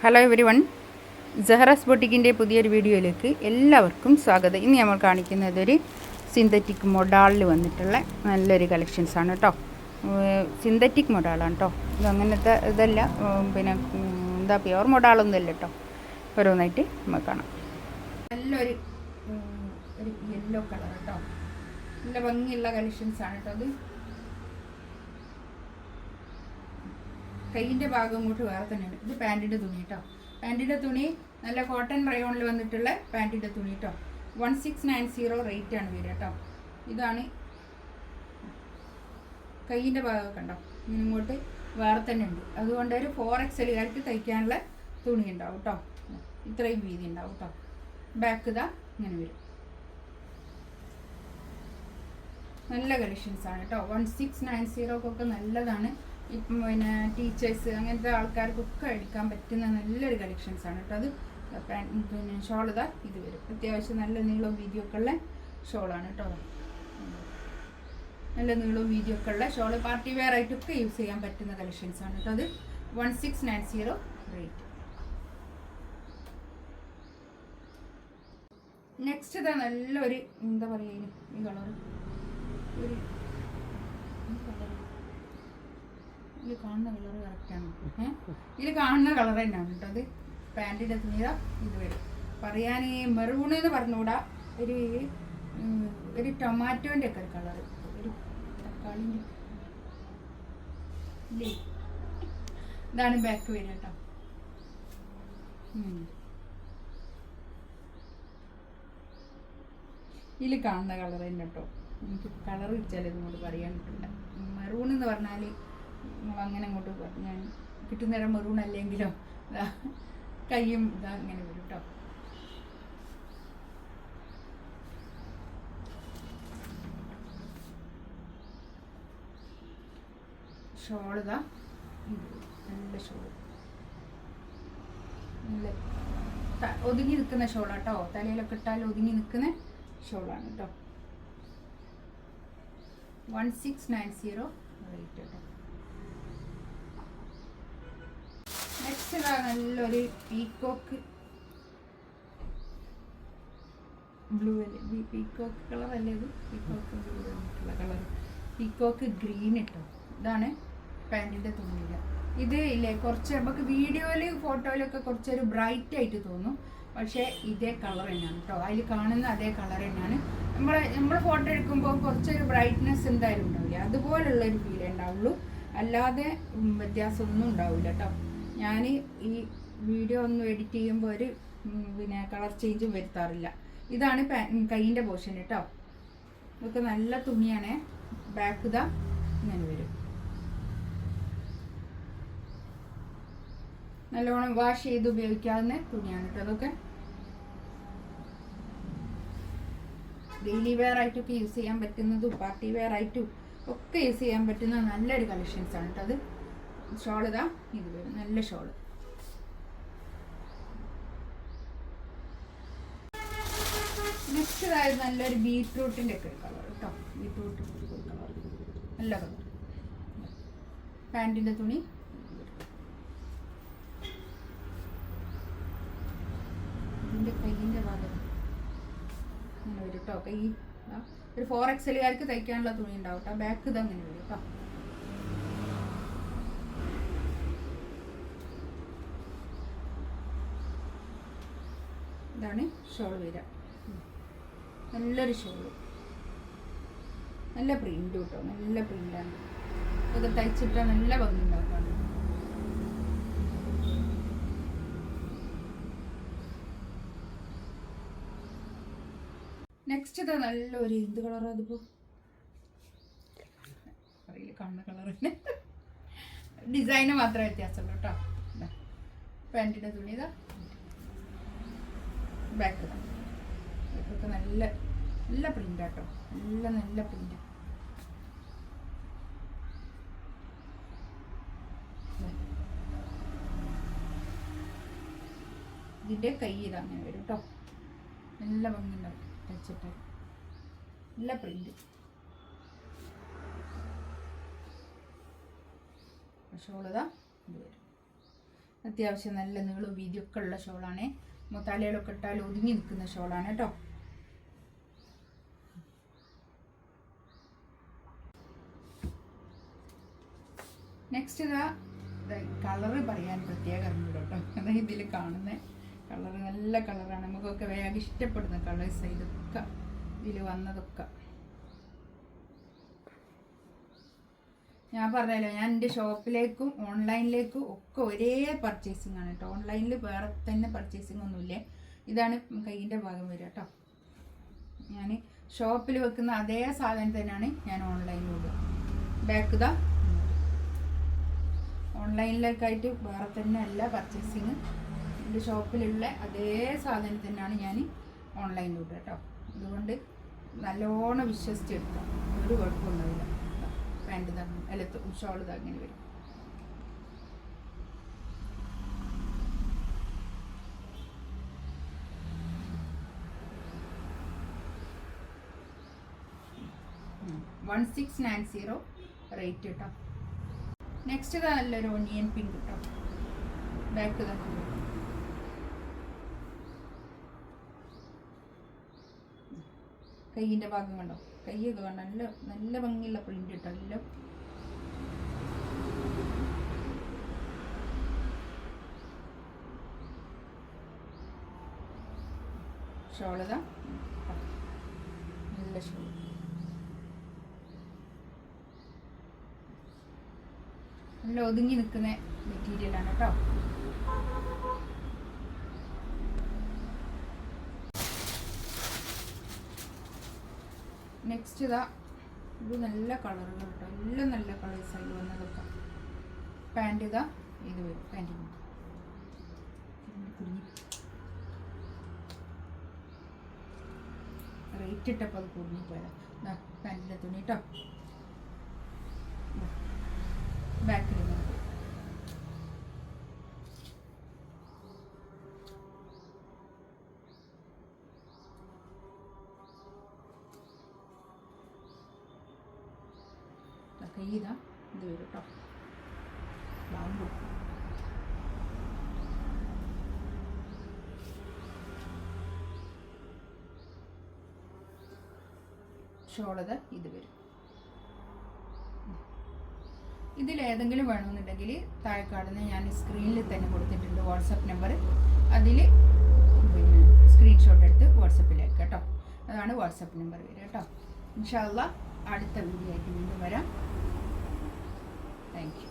Hello every one, സഹറാസ് ബൊട്ടിക്കിൻ്റെ പുതിയൊരു വീഡിയോയിലേക്ക് എല്ലാവർക്കും സ്വാഗതം. ഇന്ന് നമ്മൾ കാണിക്കുന്നത് ഒരു സിന്തറ്റിക് മൊഡാളിൽ വന്നിട്ടുള്ള നല്ലൊരു കളക്ഷൻസാണ് കേട്ടോ. സിന്തറ്റിക് മൊഡാളാണ് കേട്ടോ. ഇത് അങ്ങനത്തെ ഇതല്ല, പിന്നെ എന്താ പ്യുവർ മൊഡാളൊന്നും അല്ല കേട്ടോ. ഓരോന്നായിട്ട് നമുക്ക് കാണാം. നല്ലൊരു ഒരു യെല്ലോ കളർ കേട്ടോ, നല്ല ഭംഗിയുള്ള കളക്ഷൻസാണ് കേട്ടോ. അത് കൈയിൻ്റെ ഭാഗം ഇങ്ങോട്ട് വേറെ തന്നെയാണ്. ഇത് പാൻറ്റിൻ്റെ തുണി കേട്ടോ. പാൻറ്റിൻ്റെ തുണി നല്ല കോട്ടൺ റയോണിൽ വന്നിട്ടുള്ള പാൻറ്റിൻ്റെ തുണി കേട്ടോ. 1690 റേറ്റാണ് വരിക കേട്ടോ. ഇതാണ് കൈയിൻ്റെ ഭാഗമൊക്കെ ഉണ്ടോ, ഇങ്ങനെ ഇങ്ങോട്ട് വേറെ തന്നെ ഉണ്ട്. അതുകൊണ്ട് ഒരു 4XL തയ്ക്കാനുള്ള തുണി ഉണ്ടാവും കേട്ടോ. ഇത്രയും വീതി ഉണ്ടാവും കേട്ടോ. ബാക്ക് ഇതാ ഇങ്ങനെ വരും. നല്ല കളക്ഷൻസാണ് കേട്ടോ. 1690 നല്ലതാണ്. ഇപ്പം പിന്നെ ടീച്ചേഴ്സ് അങ്ങനത്തെ ആൾക്കാർക്കൊക്കെ എടുക്കാൻ പറ്റുന്ന നല്ലൊരു കളക്ഷൻസാണ് കേട്ടോ. അത് പിന്നെ ഷോൾ ഇതാ ഇത് വരും. അത്യാവശ്യം നല്ല നീളവും വീതിയൊക്കെ ഉള്ള ഷോളാണ് കേട്ടോ. നല്ല നീളവും വീതിയൊക്കെ ഉള്ള ഷോള് പാർട്ടി വെയർ ആയിട്ടൊക്കെ യൂസ് ചെയ്യാൻ പറ്റുന്ന കളക്ഷൻസാണ് കേട്ടോ. അത് 1690 റേറ്റ്. നെക്സ്റ്റ് ഇതാ നല്ലൊരു എന്താ പറയുക, ഈ കളർ ഒരു ഇതിൽ കാണുന്ന കളർ കറക്റ്റാണ്. ഇതിൽ കാണുന്ന കളർ തന്നെയാണ് കേട്ടോ. അത് പാൻറ്റിൻ്റെ തുണിയ ഇത് വരും. പറയാൻ മെറൂൺ എന്ന് പറഞ്ഞുകൂടാ, ഒരു ടൊമാറ്റോൻ്റെ ഒക്കെ ഒരു കളർ, ഒരു തക്കാളിൻ്റെ ഇല്ലേ. ഇതാണ് ബാക്ക് വരിക കേട്ടോ. ഇതിൽ കാണുന്ന കളർ തന്നെ കേട്ടോ. എനിക്ക് കളർ വെച്ചാൽ ഇതുകൊണ്ട് പറയാൻ പറ്റില്ല. മെറൂൺ എന്ന് പറഞ്ഞാൽ അങ്ങനെ അങ്ങോട്ട് ഞാൻ കിട്ടുന്നേരം മെറൂൺ അല്ലെങ്കിലോ കയ്യും ഇതാ ഇങ്ങനെ വരും കേട്ടോ. ഷോൾ ഇതാ നല്ല ഷോൾ, നല്ല ഒതുങ്ങി നിൽക്കുന്ന ഷോളാട്ടോ. തലയിലൊക്കെ ഇട്ടാൽ ഒതുങ്ങി നിൽക്കുന്ന ഷോളാണ് കേട്ടോ. 1690 റേറ്റ് കേട്ടോ. നെക്സ്റ്റ് നല്ലൊരു പീക്കോക്ക് ബ്ലൂ അല്ലേ, പീക്കോക്ക് കളർ അല്ലേ ഇത്, പീക്കോക്ക് ബ്ലൂ ആയിട്ടുള്ള കളർ, പീക്കോക്ക് ഗ്രീൻ ഇട്ടോ. ഇതാണ് പാൻറ്റിൻ്റെ തുണിയില്ല. ഇത് ഇല്ലേ കുറച്ച് നമുക്ക് വീഡിയോയിൽ ഫോട്ടോയിലൊക്കെ കുറച്ചൊരു ബ്രൈറ്റ് ആയിട്ട് തോന്നും, പക്ഷേ ഇതേ കളർ തന്നെയാണ് കേട്ടോ. അതിൽ കാണുന്ന അതേ കളർ തന്നെയാണ്. നമ്മൾ ഫോട്ടോ എടുക്കുമ്പോൾ കുറച്ചൊരു ബ്രൈറ്റ്നെസ് എന്തായാലും ഉണ്ടാവില്ല, അതുപോലുള്ളൊരു ഫീലേ ഉണ്ടാവുള്ളൂ, അല്ലാതെ വ്യത്യാസമൊന്നും ഉണ്ടാവില്ല കേട്ടോ. ഞാൻ ഈ വീഡിയോ ഒന്നും എഡിറ്റ് ചെയ്യുമ്പോൾ ഒരു പിന്നെ കളർ ചേഞ്ചും വരുത്താറില്ല. ഇതാണ് കൈയിൻ്റെ പോർഷൻ കേട്ടോ. ഇതൊക്കെ നല്ല തുണിയാണ്. ബാക്ക് ഇതാ ഇങ്ങനെ വരും. നല്ലോണം വാഷ് ചെയ്ത് ഉപയോഗിക്കാവുന്ന തുണിയാണ് കേട്ടോ. അതൊക്കെ ഡെയിലി വെയർ ആയിട്ടൊക്കെ യൂസ് ചെയ്യാൻ പറ്റുന്നതും പാർട്ടി വെയർ ആയിട്ടും ഒക്കെ യൂസ് ചെയ്യാൻ പറ്റുന്ന നല്ലൊരു കളക്ഷൻസാണ് കേട്ടോ. അത് ഷോൾ ഇതാ ഇത് വരും, നല്ല ഷോള്. നെക്സ്റ്റ് അതായത് നല്ലൊരു ബീറ്റ്റൂട്ടിൻ്റെ ഒക്കെ ഒരു കളർ കേട്ടോ. ബീറ്റ്റൂട്ട് കളർ, നല്ല കളർ. പാൻറ്റിൻ്റെ തുണി ഇതിൻ്റെ കൈയിൻ്റെ ഭാഗം അങ്ങനെ വരും കേട്ടോ. കൈ ഒരു 4XL തയ്ക്കാനുള്ള തുണി ഉണ്ടാവും കേട്ടോ. ബാക്ക് ഇത് അങ്ങനെ വരും കേട്ടോ. ഇതാണ് ഷോൾ വരിക. നല്ലൊരു ഷോള്, നല്ല പ്രിന്റ് കേട്ടോ, നല്ല പ്രിന്റാണ്. ഇത് തയ്ച്ചിട്ടാൽ നല്ല ഭംഗി ഉണ്ടാക്കാം. നെക്സ്റ്റ് ഇതാ നല്ലൊരു എന്ത് കളറാണ് അതിപ്പോൾ അറിയില്ല, കാണുന്ന കളർ തന്നെ, ഡിസൈന് മാത്രമേ വ്യത്യാസമുള്ളൂ കേട്ടോ. പാൻറ്റിൻ്റെ തുണി ഇതാ, ബാക്ക് ഇതാ, ഇതൊക്കെ നല്ല നല്ല പ്രിൻ്റാട്ടോ, നല്ല പ്രിൻ്റ്. ഇതിൻ്റെ കൈ ഇതാ അങ്ങനെ വരും കേട്ടോ. നല്ല ഭംഗി ഉണ്ടാവും തയ്ച്ചിട്ട്, നല്ല പ്രിന്റ്. ഷോൾ ഇതാ ഇത് വരും. അത്യാവശ്യം നല്ല നീളവും വീതിയൊക്കെ ഉള്ള ഷോളാണ്. തലയിലൊക്കെ ഇട്ടാൽ ഒതുങ്ങി നിൽക്കുന്ന ഷോളാണ് കേട്ടോ. നെക്സ്റ്റ് ഇതാ കളറ് പറയാൻ പ്രത്യേകം അറിഞ്ഞൂടോ കേട്ടോ. അതായത് ഇതിൽ കാണുന്ന കളറ് നല്ല കളറാണ്, നമുക്കൊക്കെ വേഗം ഇഷ്ടപ്പെടുന്ന കളേഴ്സ്. ഇതൊക്കെ ഇതിൽ വന്നതൊക്കെ ഞാൻ പറഞ്ഞല്ലോ, ഞാൻ എൻ്റെ ഷോപ്പിലേക്കും ഓൺലൈനിലേക്കും ഒക്കെ ഒരേ പർച്ചേസിങ് ആണ് കേട്ടോ. ഓൺലൈനിൽ വേറെ തന്നെ പർച്ചേസിങ് ഒന്നുമില്ലേ. ഇതാണ് കൈയിൻ്റെ ഭാഗം വരിക കേട്ടോ. ഞാൻ ഷോപ്പിൽ വെക്കുന്ന അതേ സാധനം തന്നെയാണ് ഞാൻ ഓൺലൈനിലൂടെ. ബാക്ക് ഇതാ ഓൺലൈനിലേക്കായിട്ട് വേറെ തന്നെ അല്ല പർച്ചേസിങ്. എൻ്റെ ഷോപ്പിലുള്ള അതേ സാധനം തന്നെയാണ് ഞാൻ ഓൺലൈനിലൂടെ കേട്ടോ. അതുകൊണ്ട് നല്ലോണം വിശ്വസിച്ചെടുക്കാം, ഒരു കുഴപ്പമുണ്ടാവില്ല. പാൻറ് തന്നെ അല്ല ഷോൾ അങ്ങനെ വരും. $1690 റേറ്റ് കേട്ടോ. നെക്സ്റ്റ് നല്ലൊരു ഓണിയൻ പിങ്ക് കേട്ടോ. ബാക്ക് തന്നെ കൈയിൻ്റെ ഭാഗം കണ്ടോ, കൈയൊക്കെ കണ്ടോ, നല്ല നല്ല ഭംഗിയുള്ള പ്രിന്റ് കേട്ടോ. എല്ലാം ഷോളതാ നല്ല ഷോൾ, നല്ല ഒതുങ്ങി നിൽക്കുന്ന മെറ്റീരിയലാണ് കേട്ടോ. നെക്സ്റ്റ് ഇതാ ഇത് നല്ല കളറുകൾ കേട്ടോ, എല്ലാം നല്ല കളേഴ്സായി വന്നതൊക്കെ. പാൻറ് ഇതാ ഇത് വരും, പാൻറ്റിന് റേറ്റ് ഇട്ടപ്പോൾ അത് കുടുങ്ങി പോയതാ. പാൻറ്റിൻ്റെ തുണി കേട്ടോ. ബാക്കിൽ കൈതാ ഇത് വരും കേട്ടോ. ബാമ്പു ഷോളത് ഇത് വരും. ഇതിലേതെങ്കിലും വേണമെന്നുണ്ടെങ്കിൽ താഴെക്കാടുന്ന ഞാൻ സ്ക്രീനിൽ തന്നെ കൊടുത്തിട്ടുണ്ട് വാട്സപ്പ് നമ്പർ. അതിൽ പിന്നെ സ്ക്രീൻഷോട്ട് എടുത്ത് വാട്സപ്പിലേക്ക് കേട്ടോ. അതാണ് വാട്സപ്പ് നമ്പർ വരിക കേട്ടോ. ഇൻഷാ അല്ലാഹ് അടുത്ത വീഡിയോ ആയിട്ട് വീണ്ടും വരാം. Thank you.